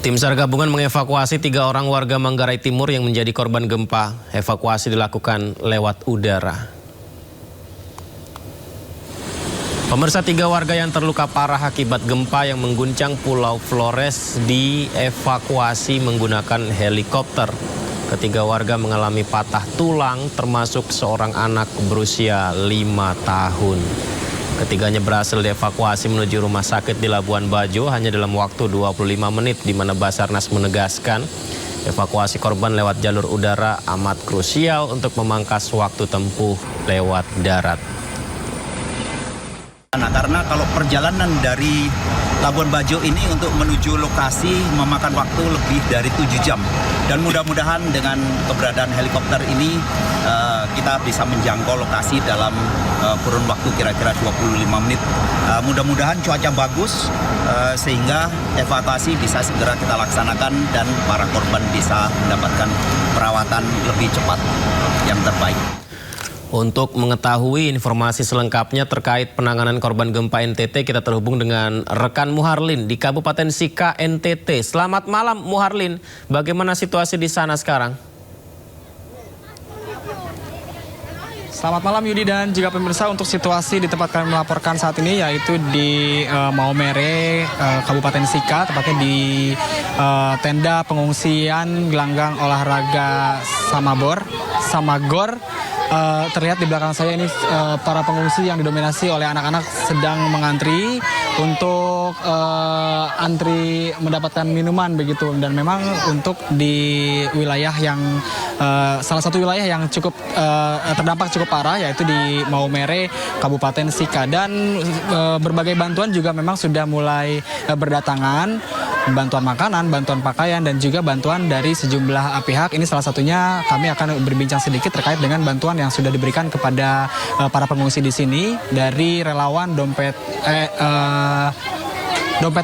Tim SAR gabungan mengevakuasi 3 orang warga Manggarai Timur yang menjadi korban gempa. Evakuasi dilakukan lewat udara. Pemirsa, 3 warga yang terluka parah akibat gempa yang mengguncang Pulau Flores dievakuasi menggunakan helikopter. Ketiga warga mengalami patah tulang termasuk seorang anak berusia 5 tahun. Ketiganya berhasil dievakuasi menuju rumah sakit di Labuan Bajo hanya dalam waktu 25 menit, di mana Basarnas menegaskan evakuasi korban lewat jalur udara amat krusial untuk memangkas waktu tempuh lewat darat. Nah, karena kalau perjalanan dari Labuan Bajo ini untuk menuju lokasi memakan waktu lebih dari 7 jam. Dan mudah-mudahan dengan keberadaan helikopter ini kita bisa menjangkau lokasi dalam kurun waktu kira-kira 25 menit. Mudah-mudahan cuaca bagus sehingga evakuasi bisa segera kita laksanakan dan para korban bisa mendapatkan perawatan lebih cepat yang terbaik. Untuk mengetahui informasi selengkapnya terkait penanganan korban gempa NTT, kita terhubung dengan rekan Muharlin di Kabupaten Sika, NTT. Selamat malam Muharlin, bagaimana situasi di sana sekarang? Selamat malam Yudi dan juga pemirsa, untuk situasi di tempat kami melaporkan saat ini yaitu di Maumere, Kabupaten Sika, tepatnya di tenda pengungsian gelanggang olahraga Samagor. Terlihat di belakang saya ini para pengungsi yang didominasi oleh anak-anak sedang mengantri untuk antri mendapatkan minuman begitu. Dan memang untuk di wilayah yang salah satu wilayah yang cukup terdampak cukup parah yaitu di Maumere, Kabupaten Sika, dan berbagai bantuan juga memang sudah mulai berdatangan. Bantuan makanan, bantuan pakaian, dan juga bantuan dari sejumlah pihak. Ini salah satunya kami akan berbincang sedikit terkait dengan bantuan yang sudah diberikan kepada para pengungsi di sini dari relawan Dompet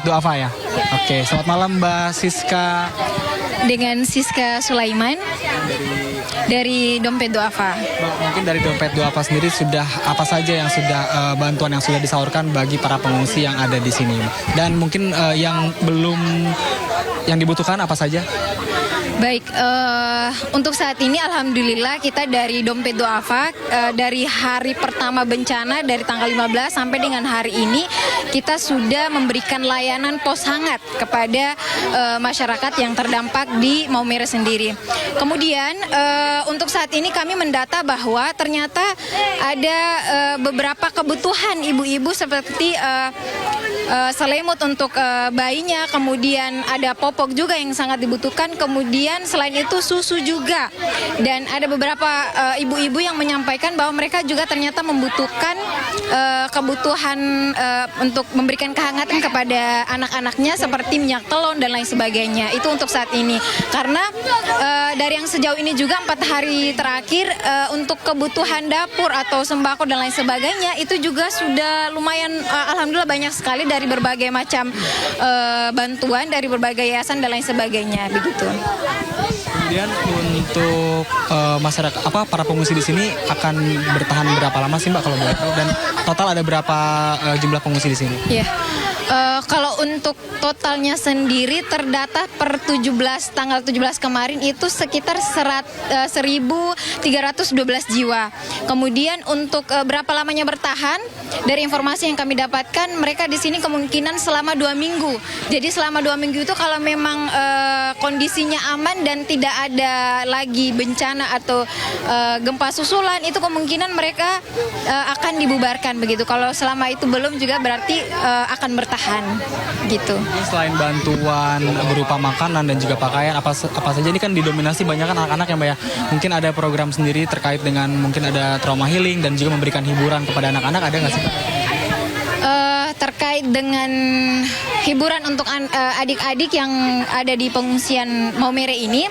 Duafa ya. Oke, selamat malam Mbak Siska. Dengan Siska Sulaiman dari Dompet Duafa. Mungkin dari Dompet Duafa sendiri sudah apa saja yang sudah bantuan yang sudah disalurkan bagi para pengungsi yang ada di sini, dan mungkin yang belum yang dibutuhkan apa saja? Baik, untuk saat ini alhamdulillah kita dari Dompet Duafa dari hari pertama bencana dari tanggal 15 sampai dengan hari ini kita sudah memberikan layanan pos hangat kepada masyarakat yang terdampak di Maumere sendiri. Kemudian untuk saat ini kami mendata bahwa ternyata ada beberapa kebutuhan ibu-ibu seperti selimut untuk bayinya, kemudian ada popok juga yang sangat dibutuhkan, kemudian selain itu susu juga. Dan ada beberapa ibu-ibu yang menyampaikan bahwa mereka juga ternyata membutuhkan kebutuhan untuk memberikan kehangatan kepada anak-anaknya seperti minyak telon dan lain sebagainya. Itu untuk saat ini. Karena dari yang sejauh ini juga 4 hari terakhir untuk kebutuhan dapur atau sembako dan lain sebagainya itu juga sudah lumayan alhamdulillah banyak sekali dari berbagai macam bantuan dari berbagai yayasan dan lain sebagainya begitu. Kemudian untuk masyarakat para pengungsi di sini akan bertahan berapa lama sih Mbak kalau boleh tahu, dan total ada berapa jumlah pengungsi di sini? Iya. Kalau untuk totalnya sendiri terdata per tanggal 17 kemarin itu sekitar 1.312 jiwa. Kemudian untuk berapa lamanya bertahan, dari informasi yang kami dapatkan mereka di sini kemungkinan selama 2 minggu. Jadi selama 2 minggu itu kalau memang kondisinya aman dan tidak ada lagi bencana atau gempa susulan, itu kemungkinan mereka akan dibubarkan begitu. Kalau selama itu belum juga berarti akan bertahan gitu. Selain bantuan berupa makanan dan juga pakaian, apa saja ini kan didominasi banyak kan anak-anak yang ya, mungkin ada program sendiri terkait dengan mungkin ada trauma healing dan juga memberikan hiburan kepada anak-anak, ada nggak sih? Terkait dengan hiburan untuk adik-adik yang ada di pengungsian Maumere ini,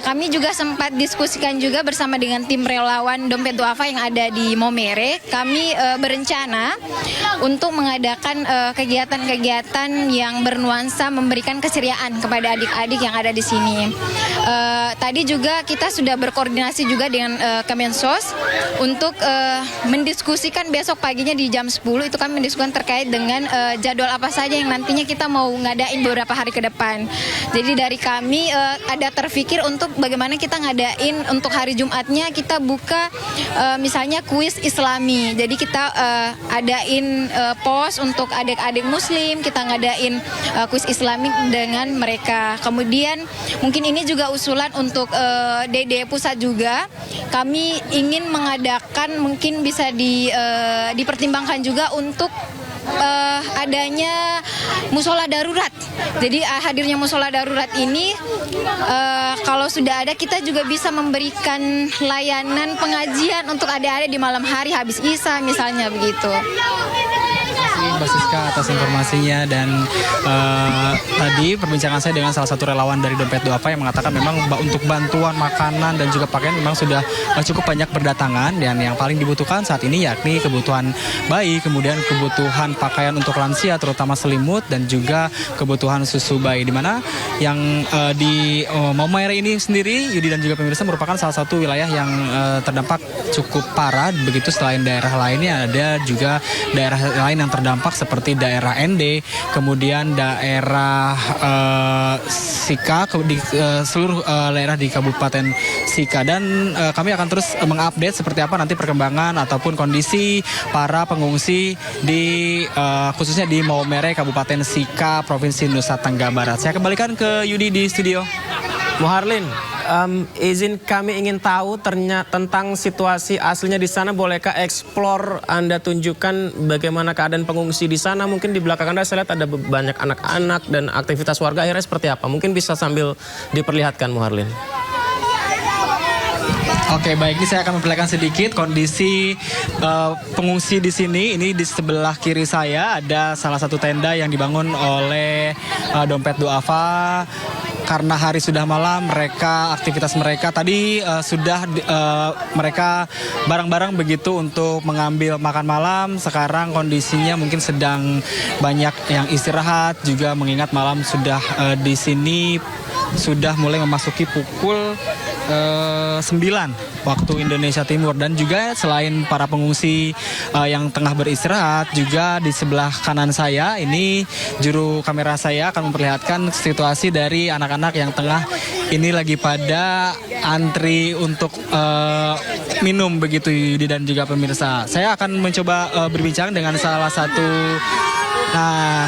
kami juga sempat diskusikan juga bersama dengan tim relawan Dompet Duafa yang ada di Maumere. Kami berencana untuk mengadakan kegiatan-kegiatan yang bernuansa memberikan keceriaan kepada adik-adik yang ada di sini. Tadi juga kita sudah berkoordinasi juga dengan Kemensos untuk mendiskusikan besok paginya di jam 10 itu kami mendiskusikan terkait terkait dengan jadwal apa saja yang nantinya kita mau ngadain beberapa hari ke depan. Jadi dari kami ada terpikir untuk bagaimana kita ngadain untuk hari Jumatnya kita buka misalnya kuis Islami. Jadi kita adain pos untuk adik-adik Muslim, kita ngadain kuis Islami dengan mereka. Kemudian mungkin ini juga usulan untuk DD Pusat juga. Kami ingin mengadakan mungkin bisa dipertimbangkan juga untuk adanya musola darurat. Jadi hadirnya musola darurat ini kalau sudah ada kita juga bisa memberikan layanan pengajian untuk adik-adik di malam hari habis Isya misalnya begitu. Mbak Siska atas informasinya dan tadi perbincangan saya dengan salah satu relawan dari Dompet Duafa yang mengatakan memang untuk bantuan makanan dan juga pakaian memang sudah cukup banyak berdatangan dan yang paling dibutuhkan saat ini yakni kebutuhan bayi, kemudian kebutuhan pakaian untuk lansia terutama selimut dan juga kebutuhan susu bayi, di mana yang di Maumere ini sendiri Yudi dan juga pemirsa merupakan salah satu wilayah yang terdampak cukup parah. Begitu selain daerah lainnya ada juga daerah lain yang terdampak seperti daerah ND, kemudian daerah Sika, di seluruh daerah di Kabupaten Sika, dan kami akan terus mengupdate seperti apa nanti perkembangan ataupun kondisi para pengungsi di khususnya di Maumere, Kabupaten Sika, Provinsi Nusa Tenggara Barat. Saya kembalikan ke Yudi di studio. Muharlin, izin kami ingin tahu tentang situasi aslinya di sana. Bolehkah eksplor Anda tunjukkan bagaimana keadaan pengungsi di sana? Mungkin di belakang Anda saya lihat ada banyak anak-anak dan aktivitas warga akhirnya seperti apa? Mungkin bisa sambil diperlihatkan, Muharlin. Oke, baik, ini saya akan memperlihatkan sedikit kondisi pengungsi di sini. Ini di sebelah kiri saya ada salah satu tenda yang dibangun oleh Dompet Duafa. Karena hari sudah malam, aktivitas mereka tadi sudah mereka bareng-bareng begitu untuk mengambil makan malam. Sekarang kondisinya mungkin sedang banyak yang istirahat juga mengingat malam sudah di sini sudah mulai memasuki pukul 9 waktu Indonesia Timur, dan juga selain para pengungsi yang tengah beristirahat, juga di sebelah kanan saya ini juru kamera saya akan memperlihatkan situasi dari anak-anak yang tengah ini lagi pada antri untuk minum begitu Yudi dan juga pemirsa. Saya akan mencoba berbincang dengan salah satu. Nah,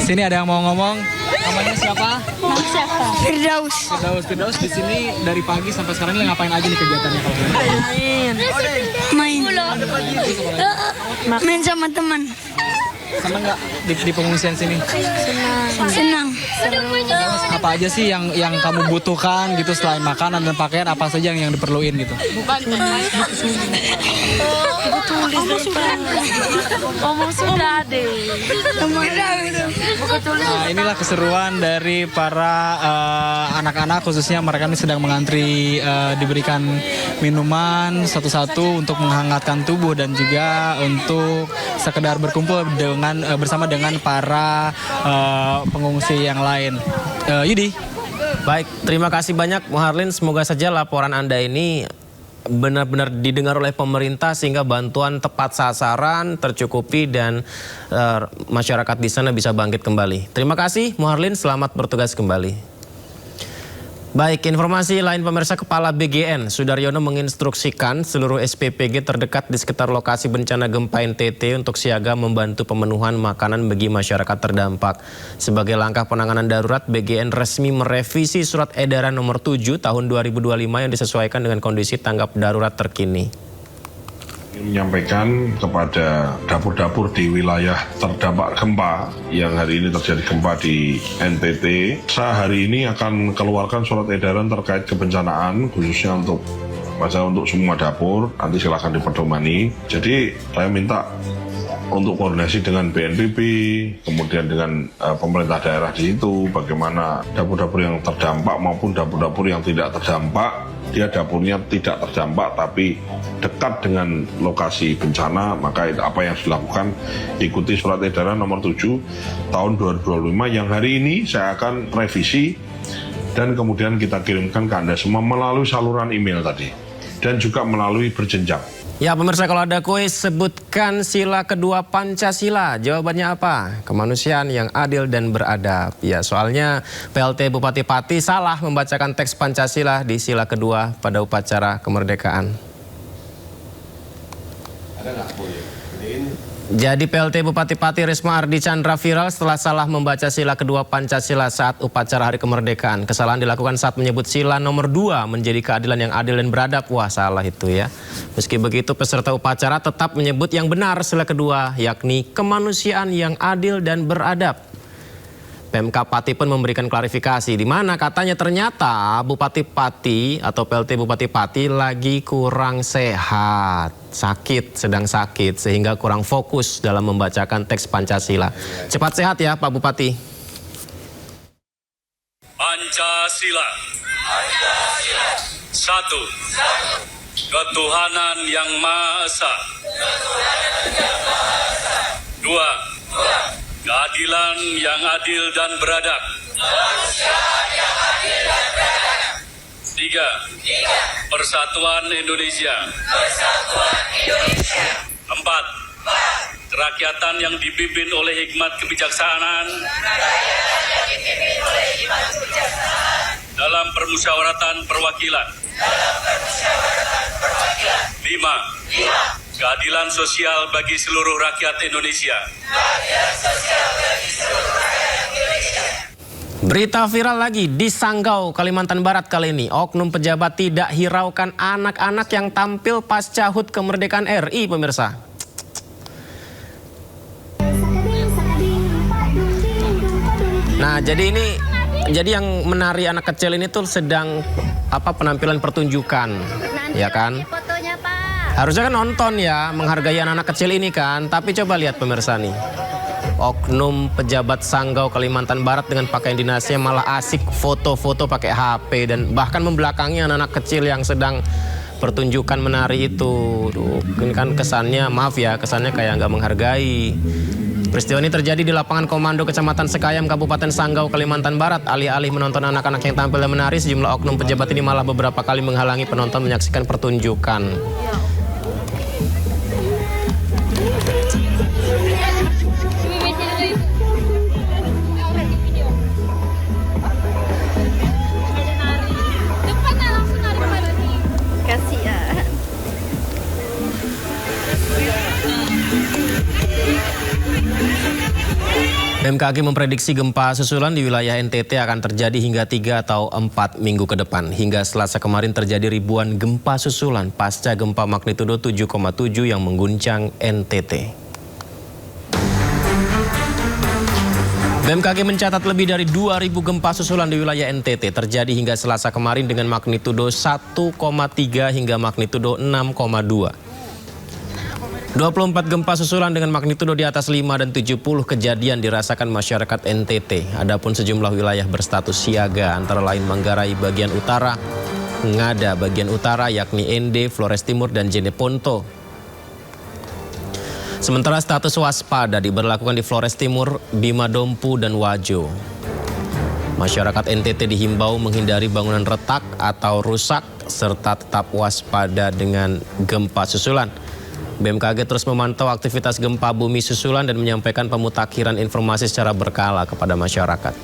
sini ada yang mau ngomong. Namanya siapa? Firdaus di sini dari pagi sampai sekarang ini ngapain aja nih kegiatannya kalau main sama teman. Senang nggak di pengungsian sini? Senang. Apa aja sih yang kamu butuhkan gitu selain makanan dan pakaian, apa saja yang diperluin gitu? Nah, inilah keseruan dari para anak-anak, khususnya mereka ini sedang mengantri diberikan minuman satu-satu untuk menghangatkan tubuh dan juga untuk sekedar berkumpul bersama dengan para pengungsi yang lain. Yudi. Baik, terima kasih banyak Muharlin. Semoga saja laporan Anda ini benar-benar didengar oleh pemerintah sehingga bantuan tepat sasaran, tercukupi, dan masyarakat di sana bisa bangkit kembali. Terima kasih Muharlin, selamat bertugas kembali. Baik, informasi lain pemirsa, Kepala BGN Sudaryono menginstruksikan seluruh SPPG terdekat di sekitar lokasi bencana gempa NTT untuk siaga membantu pemenuhan makanan bagi masyarakat terdampak. Sebagai langkah penanganan darurat, BGN resmi merevisi Surat Edaran Nomor 7 Tahun 2025 yang disesuaikan dengan kondisi tanggap darurat terkini. Menyampaikan kepada dapur-dapur di wilayah terdampak gempa yang hari ini terjadi gempa di NTT, saya hari ini akan keluarkan surat edaran terkait kebencanaan khususnya untuk semua dapur. Nanti silakan diperdomani. Jadi saya minta untuk koordinasi dengan BNPB, kemudian dengan pemerintah daerah di situ, bagaimana dapur-dapur yang terdampak maupun dapur-dapur yang tidak terdampak, dia dapurnya tidak terdampak tapi dekat dengan lokasi bencana, maka apa yang harus dilakukan, ikuti Surat Edaran Nomor 7 Tahun 2025 yang hari ini saya akan revisi dan kemudian kita kirimkan ke Anda semua melalui saluran email tadi dan juga melalui berjenjang. Ya pemirsa, kalau ada kuis sebutkan sila kedua Pancasila. Jawabannya apa? Kemanusiaan yang adil dan beradab. Ya, soalnya PLT Bupati Pati salah membacakan teks Pancasila di sila kedua pada upacara kemerdekaan. Ada nggak Bu? Jadi PLT Bupati Pati Risma Ardi Chandra viral setelah salah membaca sila kedua Pancasila saat upacara Hari Kemerdekaan. Kesalahan dilakukan saat menyebut sila nomor 2 menjadi keadilan yang adil dan beradab. Wah, salah itu ya. Meski begitu peserta upacara tetap menyebut yang benar sila kedua, yakni kemanusiaan yang adil dan beradab. PMK Pati pun memberikan klarifikasi di mana katanya ternyata Bupati Pati atau PLT Bupati Pati lagi kurang sehat, sedang sakit sehingga kurang fokus dalam membacakan teks Pancasila. Cepat sehat ya Pak Bupati. Pancasila. Satu. Ketuhanan yang Maha Esa. Dua. Keadilan yang adil dan beradab. Tiga. Persatuan Indonesia. Empat. Kerakyatan yang dipimpin oleh hikmat kebijaksanaan. Dalam permusyawaratan perwakilan. Lima. Keadilan sosial bagi seluruh rakyat Indonesia. Berita viral lagi di Sanggau, Kalimantan Barat kali ini. Oknum pejabat tidak hiraukan anak-anak yang tampil pasca HUT kemerdekaan RI, pemirsa. Nah, jadi yang menari anak kecil ini tuh sedang penampilan pertunjukan, ya kan? Harusnya kan nonton ya, menghargai anak-anak kecil ini kan. Tapi coba lihat pemirsa nih. Oknum pejabat Sanggau Kalimantan Barat dengan pakaian dinasnya malah asik foto-foto pakai HP dan bahkan membelakangi anak-anak kecil yang sedang pertunjukan menari itu. Ini kan kesannya, maaf ya, kesannya kayak nggak menghargai. Peristiwa ini terjadi di lapangan komando Kecamatan Sekayam, Kabupaten Sanggau, Kalimantan Barat. Alih-alih menonton anak-anak yang tampil dan menari, sejumlah oknum pejabat ini malah beberapa kali menghalangi penonton menyaksikan pertunjukan. BMKG memprediksi gempa susulan di wilayah NTT akan terjadi hingga 3 atau 4 minggu ke depan. Hingga Selasa kemarin terjadi ribuan gempa susulan pasca gempa magnitudo 7,7 yang mengguncang NTT. BMKG mencatat lebih dari 2.000 gempa susulan di wilayah NTT terjadi hingga Selasa kemarin dengan magnitudo 1,3 hingga magnitudo 6,2. 24 gempa susulan dengan magnitudo di atas 5 dan 70 kejadian dirasakan masyarakat NTT. Adapun sejumlah wilayah berstatus siaga antara lain Manggarai bagian utara, Ngada bagian utara yakni Ende, Flores Timur dan Jeneponto. Sementara status waspada diberlakukan di Flores Timur, Bima Dompu dan Wajo. Masyarakat NTT dihimbau menghindari bangunan retak atau rusak serta tetap waspada dengan gempa susulan. BMKG terus memantau aktivitas gempa bumi susulan dan menyampaikan pemutakhiran informasi secara berkala kepada masyarakat.